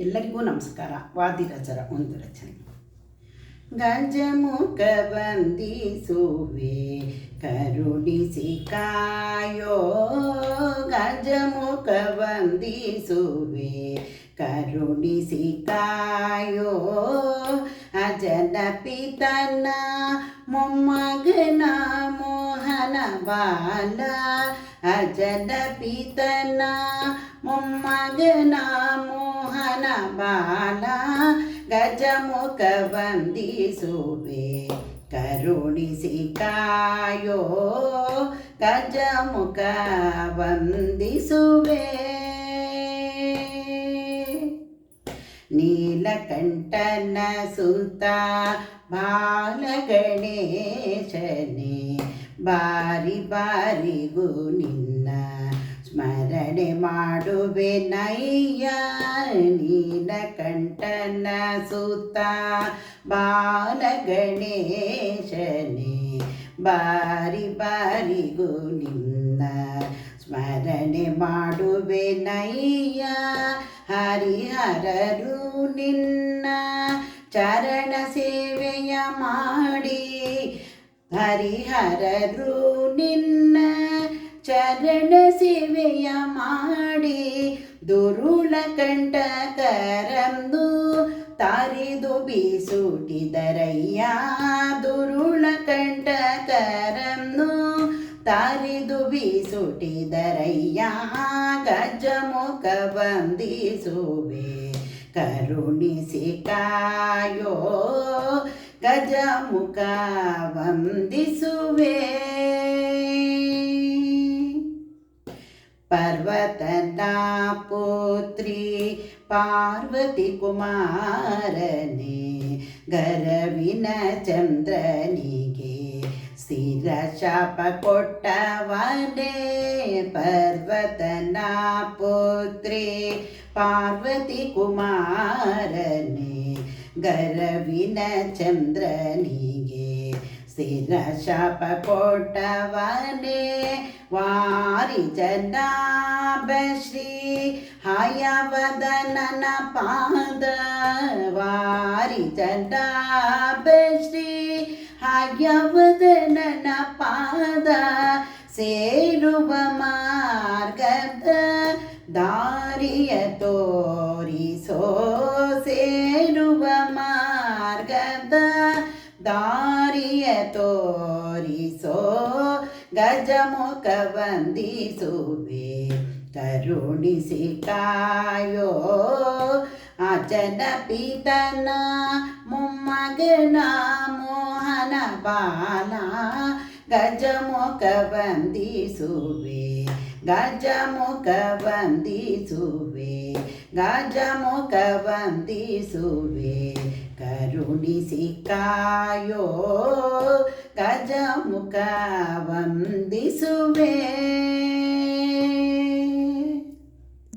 ಎಲ್ಲರಿಗೂ ನಮಸ್ಕಾರ. ವಾದಿರಾಜರ ಒಂದು ರಚನೆ. ಗಜಮುಖ ವಂದಿಸುವೆ ಕರುಣಿಸಿ ಕಾಯೋ, ಗಜಮುಖ ವಂದಿಸುವೆ ಕರುಣಿಸಿ ಕಾಯೋ, ಅಜನ ಪಿತನ ಮೊಮ್ಮಗನ ಮೋಹನ ಬಾಲ, ಅಜನ ಪಿತನ ಮೊಮ್ಮಗನ ಮೋಹನ ಬಾಲ, ಗಜಮುಖ ವಂದಿಸುವೆ ಕರುಣಿಸಿ ಕಾಯೋ, ಗಜಮುಖ ವಂದಿಸುವೆ. ನೀಲಕಂಠನ ಸುತ ಬಾಲಗಣೇಶನೇ, ಬಾರಿ ಬಾರಿಗೂ ನಿನ್ನ ಸ್ಮರಣೆ ಮಾಡುವೆ ನಯ್ಯ. ನೀಲಕಂಠನ ಸುತ ಬಾಲಗಣೇಶನೇ, ಬಾರಿ ಬಾರಿಗೂ ನಿನ್ನ ಸ್ಮರಣೆ ಮಾಡುವೆ ನಯ್ಯ. ಹರಿಹರರು ನಿನ್ನ ಚರಣ ಸೇವೆಯ ಮಾಡಿ, ಹರಿಹರರು ನಿನ್ನ ಚರಣ ಸೇವೆಯ ಮಾಡಿ, ದುರುಳ ಕಂಟಕರಂದು ತಾರಿದು ಬೀಸುಟಿದರಯ್ಯ. ದುರುಳ ಕಂಟಕರಂದು ತಾರಿದು ಬೀಸುಟಿದರಯ್ಯ, ಗಜಮುಖ ವಂದಿಸುವೆ ಕರುಣಿಸಿ ಕಾಯೋ, ಗಜಮುಖ ವಂದಿಸುವೆ. ಪರ್ವತನ ಪುತ್ರಿ ಪಾರ್ವತಿ ಕುಮಾರನೇ, ಗರವಿನ ಚಂದ್ರನಿಗೆ ಸ್ಥಿರ ಶಾಪ ಕೊಟ್ಟವನೇ. ಪರ್ವತನ ಪುತ್ರಿ ಪಾರ್ವತಿ ಕುಮಾರನೇ, ಗರವಿನ ಚಂದ್ರನಿಗೆ ಸ್ಥಿರ ಶಾಪ ಕೊಟ್ಟವನೇ. ವಾರಿ ಜನಾಭ ಶ್ರೀ ಹಯವದನನ ಪಾದ, ವಾರಿ ಜನಾಭ ಶ್ರೀ ಹಯವದನನ ಪಾದ, ಸೇರುವ ಮಾರ್ಗದ ದಾರಿಯ ತೋರಿಸೋ, ಸೇರುವ ಮಾರ್ಗದ ದಾರಿಯ ತೋರಿಸೋ, ಗಜಮುಖ ವಂದಿಸುವೆ ಕರುಣಿಸಿ ಕಾಯೋ, ಅಜನ ಪಿತನ ಮೊಮ್ಮಗನ ಮೋಹನ ಬಾಲ, ಗಜಮುಖ ವಂದಿಸುವೆ ಗಜಮುಖ ವಂದಿಸುವೆ, ಗಜಮುಖ ವಂದಿಸುವೆ ಕರುಣಿಸಿ ಕಾಯೋ, ಗಜಮುಖ ವಂದಿಸುವೆ.